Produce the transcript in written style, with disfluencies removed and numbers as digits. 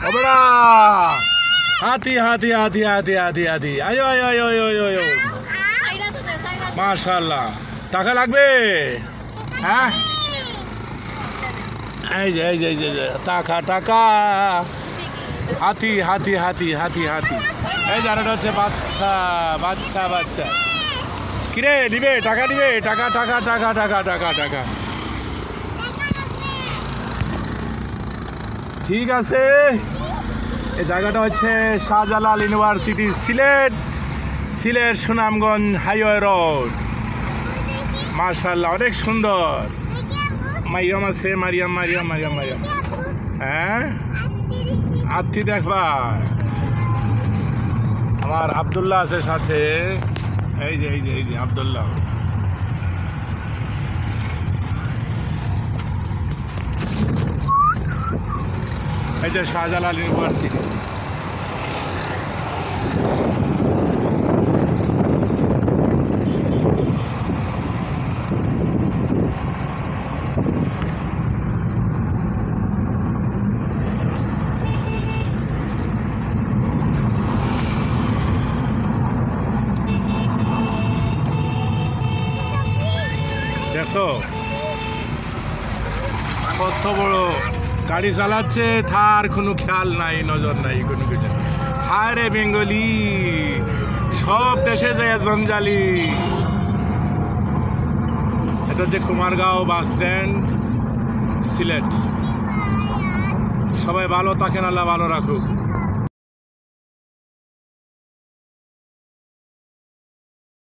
ওবড়া হাতি হাতি হাতি হাতি হাতি হাতি আয়ো আয়ো আয়ো আয়ো আয়ো আয়ো মাশাআল্লাহ টাকা লাগবে হ্যাঁ এই যে এই যে এই যে টাকা টাকা হাতি হাতি হাতি হাতি হাতি এই জায়গাটা হচ্ছে বাচ্চা বাচ্চা বাচ্চা কিরে নিবে টাকা নিবে টাকা টাকা টাকা টাকা টাকা টাকা ঠিক আছে এই জায়গাটা হচ্ছে Shahjalal university Sylhet Sylhet Sunamganj highway road মাশাআল্লাহ অনেক সুন্দর মারিয়াম আছে মারিয়াম মারিয়াম মারিয়াম মারিয়াম হ্যাঁ আত্মী দেখবা আমার আব্দুল্লাহ আছে সাথে এই যে এই যে এই যে আব্দুল্লাহ এই যে শাহজালাল ইউনিভার্সিটি দেখো কত বড় গাড়ি চালাচ্ছে তার কোনো খেয়াল নাই নজর নাই কোনো কিছু হায় রে বেঙ্গলি সব দেশে যায় জঞ্জালি এটা হচ্ছে কুমারগাঁও বাস স্ট্যান্ড সিলেট সবাই ভালো থাকেন আল্লাহ ভালো রাখুক।